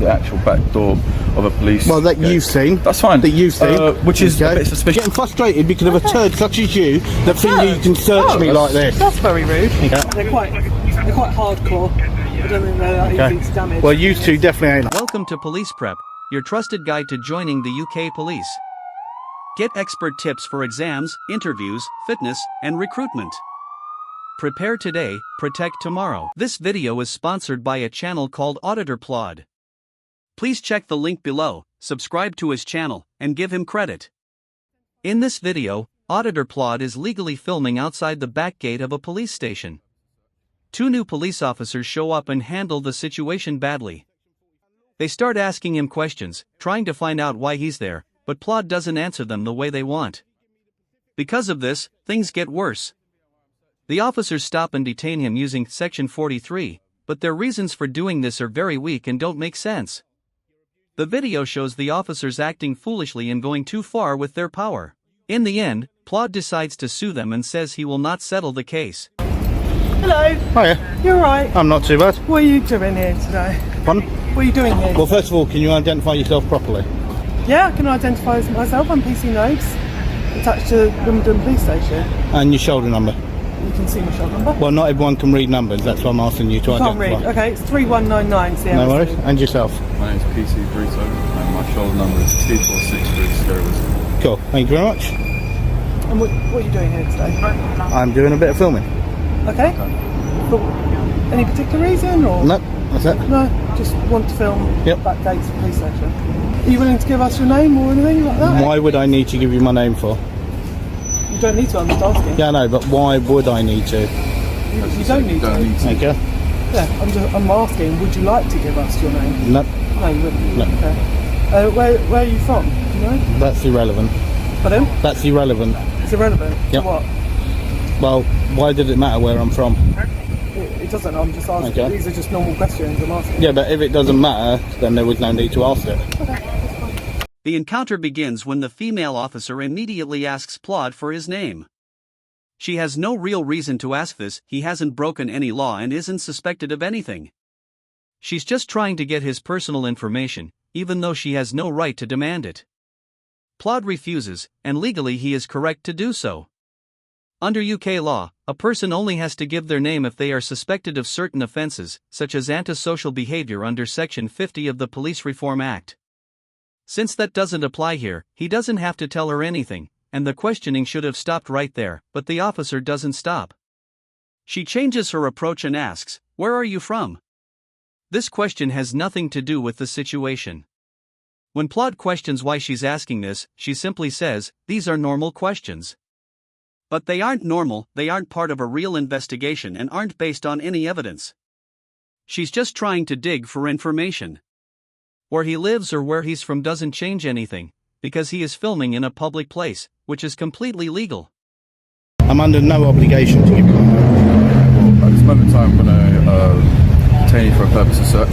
the actual back door of a police. Well, that you've seen. That's fine. That you've seen. Which is a bit suspicious. Getting frustrated because of a turd such as you that think you can search me like this. That's very rude. Yeah. They're quite hardcore. I don't think they're that easy to damage. Well, you two definitely ain't. Welcome to Police Prep, your trusted guide to joining the UK Police. Get expert tips for exams, interviews, fitness, and recruitment. Prepare today, protect tomorrow. This video is sponsored by a channel called Auditor. Please check the link below, subscribe to his channel, and give him credit. In this video, Auditor is legally filming outside the back gate of a police station. Two new police officers show up and handle the situation badly. They start asking him questions, trying to find out why he's there, but Plod doesn't answer them the way they want. Because of this, things get worse. The officers stop and detain him using Section 43, but their reasons for doing this are very weak and don't make sense. The video shows the officers acting foolishly and going too far with their power. In the end, Plod decides to sue them and says he will not settle the case. Hello. Hiya. You're right. I'm not too bad. What are you doing here today? Pardon? What are you doing here? Well, first of all, can you identify yourself properly? Yeah, I can identify myself. I'm PC Nodes, attached to Wimbledon Police Station. And your shoulder number? You can see my shoulder number. Well, not everyone can read numbers. That's why I'm asking you to Can't identify. read. Okay, it's 3199. It's the No MSC. worries. And yourself? My name's PC Brito, and my shoulder number is 2463. Cool. Thank you very much. And what are you doing here today? I'm doing a bit of filming. Okay. But any particular reason or? Nope. That's it. No, just want to film Yep. back gates of the police station. Are you willing to give us your name or anything like that? Why would I need to give you my name for? You don't need to, I'm just asking. Yeah, I know, but why would I need to? You don't need to. Thank you. Yeah, I'm asking, would you like to give us your name? Nope. No, you wouldn't. No. Okay. Where are you from? Do you know? That's irrelevant. Pardon? That's irrelevant. It's irrelevant. Yep. To what? Well, why did it matter where I'm from? It doesn't, I'm just asking. Okay. These are just normal questions I'm asking. Yeah, but if it doesn't matter, then there was no need to ask it. The encounter begins when the female officer immediately asks Plod for his name. She has no real reason to ask this, he hasn't broken any law and isn't suspected of anything. She's just trying to get his personal information, even though she has no right to demand it. Plod refuses, and legally he is correct to do so. Under UK law, a person only has to give their name if they are suspected of certain offences, such as antisocial behaviour under Section 50 of the Police Reform Act. Since that doesn't apply here, he doesn't have to tell her anything, and the questioning should have stopped right there, but the officer doesn't stop. She changes her approach and asks, "Where are you from?" This question has nothing to do with the situation. When Plod questions why she's asking this, she simply says, "These are normal questions." But they aren't normal, they aren't part of a real investigation and aren't based on any evidence. She's just trying to dig for information. Where he lives or where he's from doesn't change anything, because he is filming in a public place, which is completely legal. I'm under no obligation to give you my name. Well, at this moment in time, I'm going to detain you for a purpose of search.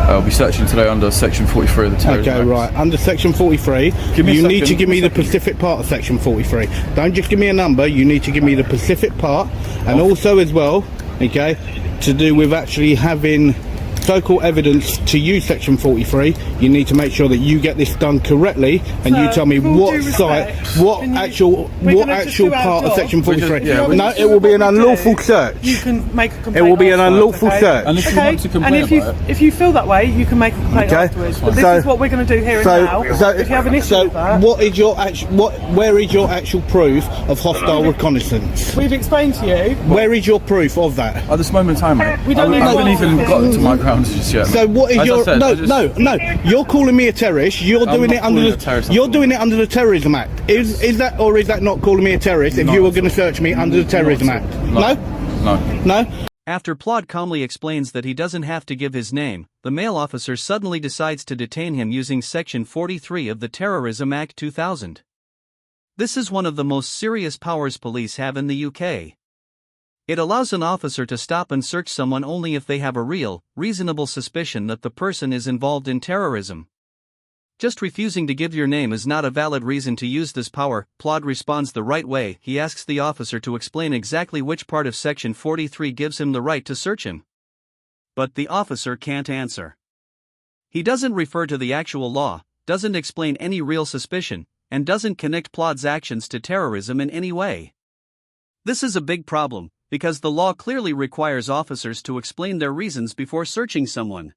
I'll be searching today under Section 43 of the Terrorism Okay, Act. right. Under Section 43, Give me a you need to second. give me the specific part of Section 43. Don't just give me a number, you need to give me the specific part, and also as well, okay, to do with actually having so-called evidence to use Section 43, you need to make sure that you get this done correctly, and you tell me with all what due site, respect, what can you- actual we're gonna just do our part of job. Section 43. Yeah, No, it will be an unlawful search. You can make a complaint. It will be an afterwards, unlawful okay? search. And if you Okay, want to complain and about it, if you feel that way, you can make a complaint Okay. afterwards. But this So- is what we're going to do here and now. If you have an issue so with that, what is your where is your actual proof of hostile reconnaissance? we've explained to you. Where is your proof of that? at this moment in time, mate, We don't I need haven't to even ask. gotten to my grounds just yet. So what is As I your said, no I just- no you're calling me a terrorist. You're I'm doing not it under calling you the a terrorist, I'm you're calling doing you- it under the Terrorism Act. Is that or is that not calling me a terrorist if Not you were at going to all. search me under the Terrorism Not Act? at all. No, No. no. After Plod calmly explains that he doesn't have to give his name, the male officer suddenly decides to detain him using Section 43 of the Terrorism Act 2000. This is one of the most serious powers police have in the UK. It allows an officer to stop and search someone only if they have a real, reasonable suspicion that the person is involved in terrorism. Just refusing to give your name is not a valid reason to use this power. Plod responds the right way. He asks the officer to explain exactly which part of Section 43 gives him the right to search him. But the officer can't answer. He doesn't refer to the actual law, doesn't explain any real suspicion, and doesn't connect Plod's actions to terrorism in any way. This is a big problem, because the law clearly requires officers to explain their reasons before searching someone.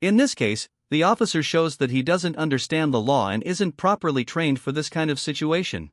In this case, the officer shows that he doesn't understand the law and isn't properly trained for this kind of situation.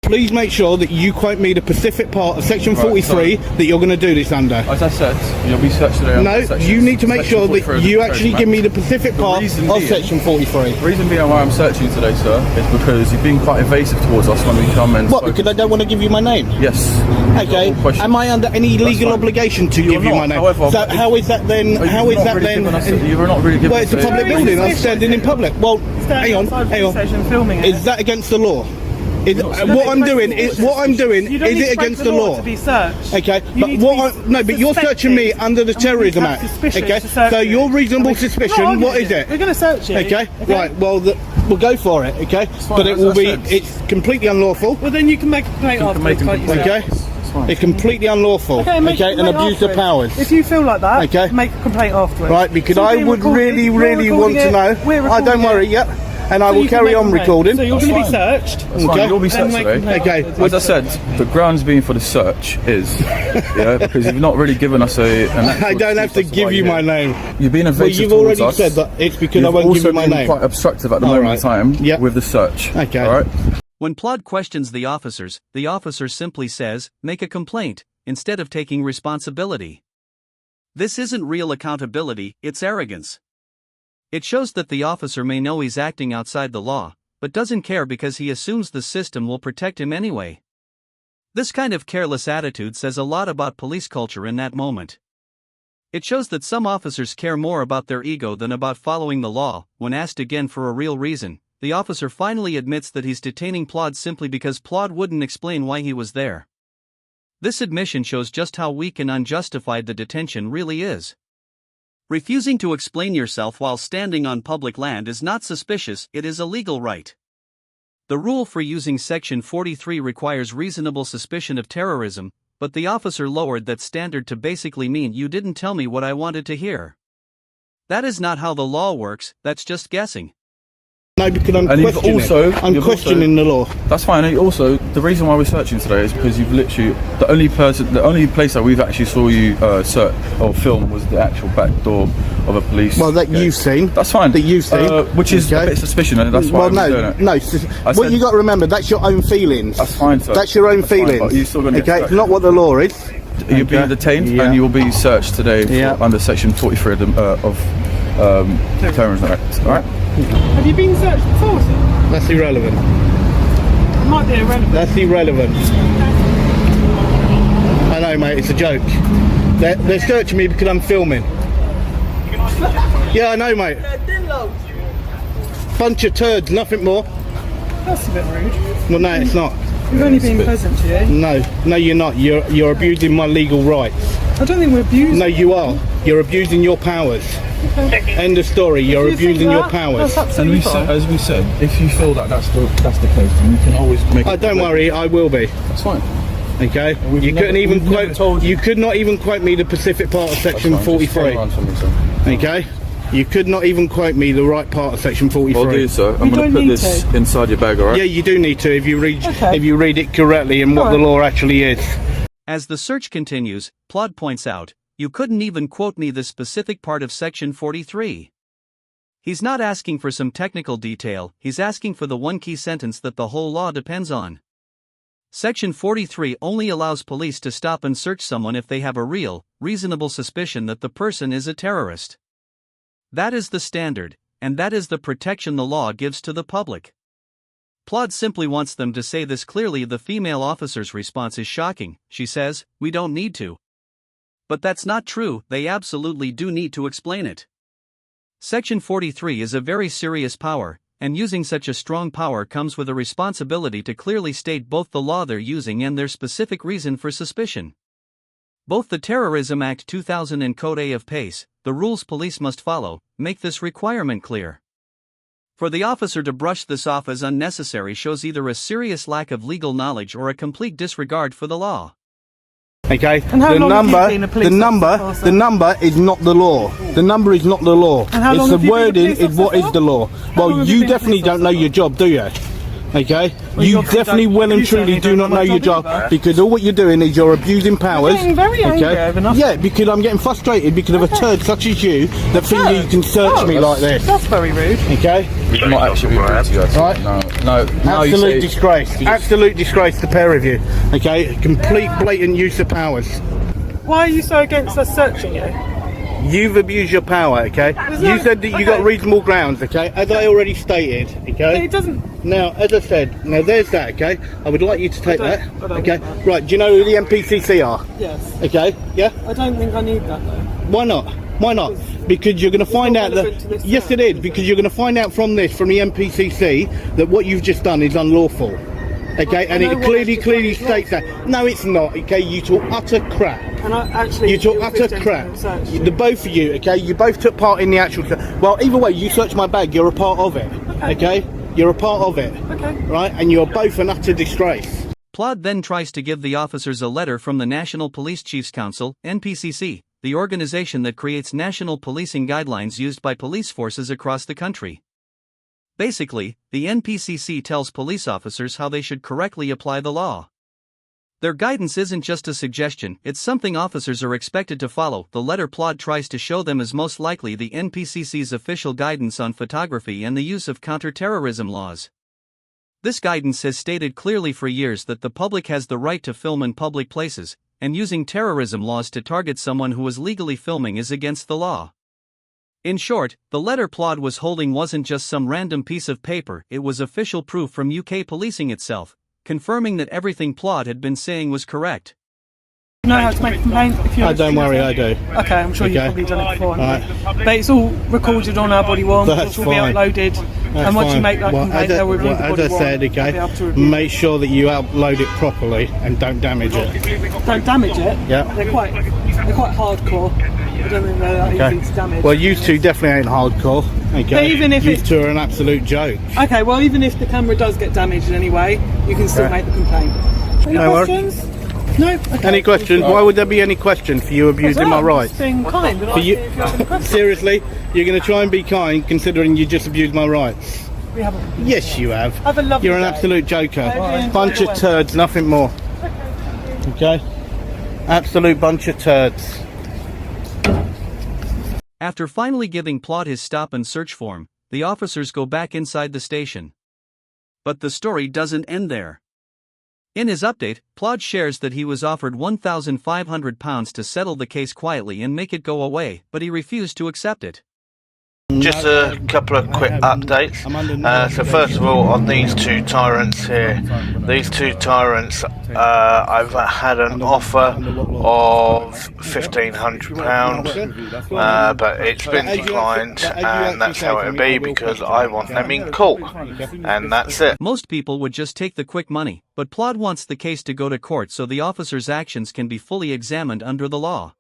Please make sure that you quote me the specific part of section 43 that you're going to do this under. As I said, you'll be searched today under No, section, you need to make sure that section 43 you of the actually Code, give man. me the specific part of section 43. The reason being why I'm searching you today, sir, is because you've been quite evasive towards us when we come and... What, because I don't want to give you my name? Yes. Okay, am I under any legal obligation to give you my name? However, so how is that then? How is that then? You were not really giving Well, it's a us public building. I'm standing in public. Well, hang on. Filming it. Is that against the law? What I'm doing is it against the law? To be searched. Okay, but you're searching me under the Terrorism Act. Okay, so your reasonable suspicion, what is it? We're going to search you. Okay, right. Well, we'll go for it. Okay, but it will be. It's completely unlawful. Well, then you can make a complaint afterwards. Okay. It's completely unlawful, okay, and abuse of powers. If you feel like that, okay, make a complaint afterwards. Right, because I would really want to know. I don't worry, yep. And I will carry on recording. So you're going to be searched. Okay. You'll be searched today. Okay. As I said, the grounds being for the search is, because you've not really given us an actual I don't have to give you my name. You've been evasive you've already said that it's because I won't give you my name. You've also been quite obstructive at the moment in time with the search. Okay. All right. When Plod questions the officer simply says, "Make a complaint," instead of taking responsibility. This isn't real accountability, it's arrogance. It shows that the officer may know he's acting outside the law, but doesn't care because he assumes the system will protect him anyway. This kind of careless attitude says a lot about police culture in that moment. It shows that some officers care more about their ego than about following the law. When asked again for a real reason, the officer finally admits that he's detaining Plod simply because Plod wouldn't explain why he was there. This admission shows just how weak and unjustified the detention really is. Refusing to explain yourself while standing on public land is not suspicious, it is a legal right. The rule for using Section 43 requires reasonable suspicion of terrorism, but the officer lowered that standard to basically mean you didn't tell me what I wanted to hear. That is not how the law works, that's just guessing. No, because I'm questioning the law. That's fine. And also, the reason why we're searching today is because you've literally the only place that we've actually saw you search or film was the actual back door of a police. Well, that you've seen. That's fine. That you've seen, which is a bit suspicious, and that's why I'm doing it. No. What you got to remember, that's your own feelings. That's fine, sir. That's your own feelings. Fine, but you're still going to it's not what the law is. You'll be detained and you will be searched today under Section 43 of the Terrorism Act. All right. Have you been searched before, sir? That's irrelevant. It might be irrelevant. That's irrelevant. I know, mate, it's a joke. They're searching me because I'm filming. Yeah, I know, mate. Bunch of turds, nothing more. That's a bit rude. Well, no, it's not. We've only been pleasant to you. No, you're not. You're abusing my legal rights. I don't think we're abusing. No, you are. You're abusing your powers. Okay. End of story. You're abusing your powers. And as we said, if you feel that that's the case, then you can always make. Don't worry, I will be. That's fine. Okay. You couldn't even quote. You could not even quote me the specific part of Section 43. Okay. You could not even quote me the right part of Section 43. I'll do, sir. I'm going to put this inside your bag, all right? Yeah, you do need to if you read it correctly and what the law actually is. As the search continues, Plod points out, "You couldn't even quote me the specific part of Section 43. He's not asking for some technical detail, he's asking for the one key sentence that the whole law depends on. Section 43 only allows police to stop and search someone if they have a real, reasonable suspicion that the person is a terrorist. That is the standard, and that is the protection the law gives to the public." Plod simply wants them to say this clearly. The female officer's response is shocking. She says, "We don't need to." But that's not true, they absolutely do need to explain it. Section 43 is a very serious power, and using such a strong power comes with a responsibility to clearly state both the law they're using and their specific reason for suspicion. Both the Terrorism Act 2000 and Code A of PACE, the rules police must follow, make this requirement clear. For the officer to brush this off as unnecessary shows either a serious lack of legal knowledge or a complete disregard for the law. Okay. And how long have you been a police officer for, the number is not the law. The number is not the law. And how long It's have the you been a wording police is what officer is the law. How long Well, have you you been a definitely police don't know officer? your job, do you? Okay, Well, you obviously definitely don't- well and you truly certainly do don't not know know my your job job either. because all what you're doing is you're abusing powers. getting very angry over nothing. Yeah, because I'm getting frustrated because of a turd such as you that think you can search Oh, me like this. That's very rude. Okay, We've not actually been rude to you at all. Right. No. Now you absolute say, disgrace. Absolute disgrace, the pair of you. Okay, complete blatant use of powers. Why are you so against us searching you? You've abused your power, okay? You said that you got okay. reasonable grounds, okay? As I already stated, okay? It doesn't. Now, as I said, now there's that, okay? I would like you to take I that, don't okay? want that. Right, do you know who the NPCC are? Yes. Okay, yeah? I don't think I need that though. Why not? Why not? Because you're going to find not out relevant to that... this Yes, search, it is, is because it? you're going to find out from this, from the NPCC, that what you've just done is unlawful. Okay, and know it what clearly, it's clearly lawful. states that. No, it's not, okay? You talk utter crap. And I actually. You took it was utter 15 crap. minute search. The both of you, okay? You both took part in the actual. Well, either way, you searched my bag. You're a part of it. Okay? You're a part of it. Okay. Right? And you're both an utter disgrace. Plod then tries to give the officers a letter from the National Police Chiefs Council, NPCC, the organization that creates national policing guidelines used by police forces across the country. Basically, the NPCC tells police officers how they should correctly apply the law. Their guidance isn't just a suggestion, it's something officers are expected to follow. The letter Plod tries to show them is most likely the NPCC's official guidance on photography and the use of counter-terrorism laws. This guidance has stated clearly for years that the public has the right to film in public places, and using terrorism laws to target someone who is legally filming is against the law. In short, the letter Plod was holding wasn't just some random piece of paper, it was official proof from UK policing itself, confirming that everything Plod had been saying was correct. You know how to make a complaint if you're. Don't worry, I do. Okay, I'm sure you've Okay. probably done it before. Alright. But it's all recorded on our body worn, That's which will be fine. uploaded. And once you make that complaint, they'll review the body as I said, worn and be able okay, to review it. make sure that you upload it properly and don't damage it. Don't damage it. Yeah. They're quite hardcore. I don't think they're that Okay. easy to damage. Well, you two definitely ain't hardcore. Okay. But even if you it- two are an absolute joke. Okay, well, even if the camera does get damaged in any way, you can still Okay. make the complaint. Any No worries. questions? No? Okay. Any questions? Why would there be any question for you abusing my I'm rights? just being kind. And For you, asking if you have any questions. seriously, you're going to try and be kind, considering you just abused my rights. We haven't. Yes, you have. Have a lovely You're an day. absolute joker. Okay. Bunch of turds, nothing more. Okay. Absolute bunch of turds. After finally giving Plod his stop and search form, the officers go back inside the station. But the story doesn't end there. In his update, Plod shares that he was offered £1,500 to settle the case quietly and make it go away, but he refused to accept it. Just a couple of quick updates. So first of all, on these two tyrants here, these two tyrants, I've had an offer of £1,500, but it's been declined, and that's how it'll be because I want them in court, and that's it. Most people would just take the quick money, but Plod wants the case to go to court so the officer's actions can be fully examined under the law.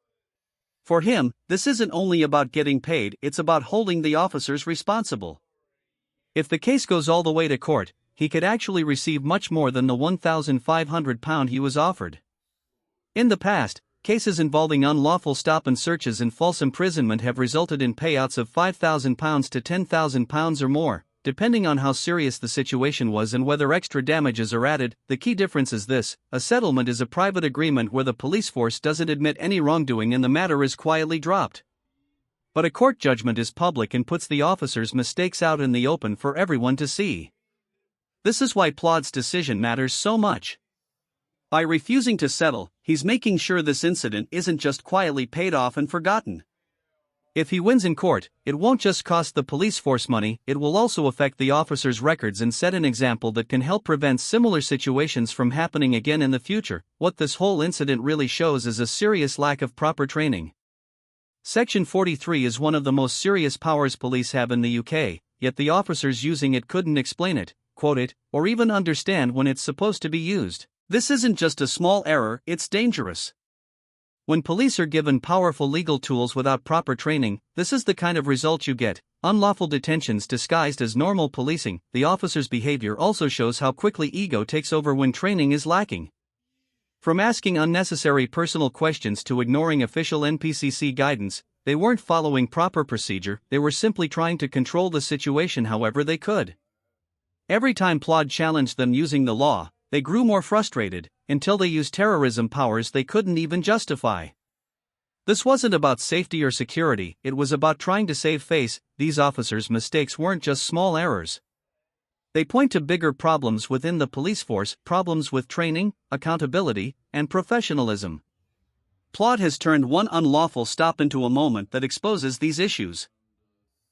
For him, this isn't only about getting paid, it's about holding the officers responsible. If the case goes all the way to court, he could actually receive much more than the £1,500 he was offered. In the past, cases involving unlawful stop and searches and false imprisonment have resulted in payouts of £5,000 to £10,000 or more, depending on how serious the situation was and whether extra damages are added. The key difference is this: a settlement is a private agreement where the police force doesn't admit any wrongdoing and the matter is quietly dropped. But a court judgment is public and puts the officers' mistakes out in the open for everyone to see. This is why Plod's decision matters so much. By refusing to settle, he's making sure this incident isn't just quietly paid off and forgotten. If he wins in court, it won't just cost the police force money, it will also affect the officers' records and set an example that can help prevent similar situations from happening again in the future. What this whole incident really shows is a serious lack of proper training. Section 43 is one of the most serious powers police have in the UK, yet the officers using it couldn't explain it, quote it, or even understand when it's supposed to be used. This isn't just a small error, it's dangerous. When police are given powerful legal tools without proper training, this is the kind of result you get: unlawful detentions disguised as normal policing. The officer's behavior also shows how quickly ego takes over when training is lacking. From asking unnecessary personal questions to ignoring official NPCC guidance, they weren't following proper procedure, they were simply trying to control the situation however they could. Every time Plod challenged them using the law, they grew more frustrated, until they used terrorism powers they couldn't even justify. This wasn't about safety or security, it was about trying to save face. These officers' mistakes weren't just small errors. They point to bigger problems within the police force, problems with training, accountability, and professionalism. Plod has turned one unlawful stop into a moment that exposes these issues.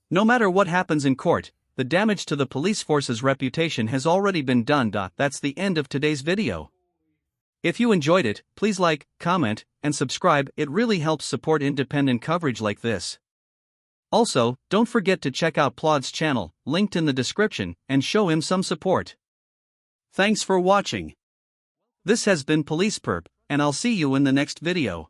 No matter what happens in court, the damage to the police force's reputation has already been done. That's the end of today's video. If you enjoyed it, please like, comment, and subscribe, it really helps support independent coverage like this. Also, don't forget to check out Plod's channel, linked in the description, and show him some support. Thanks for watching. This has been Police Perp, and I'll see you in the next video.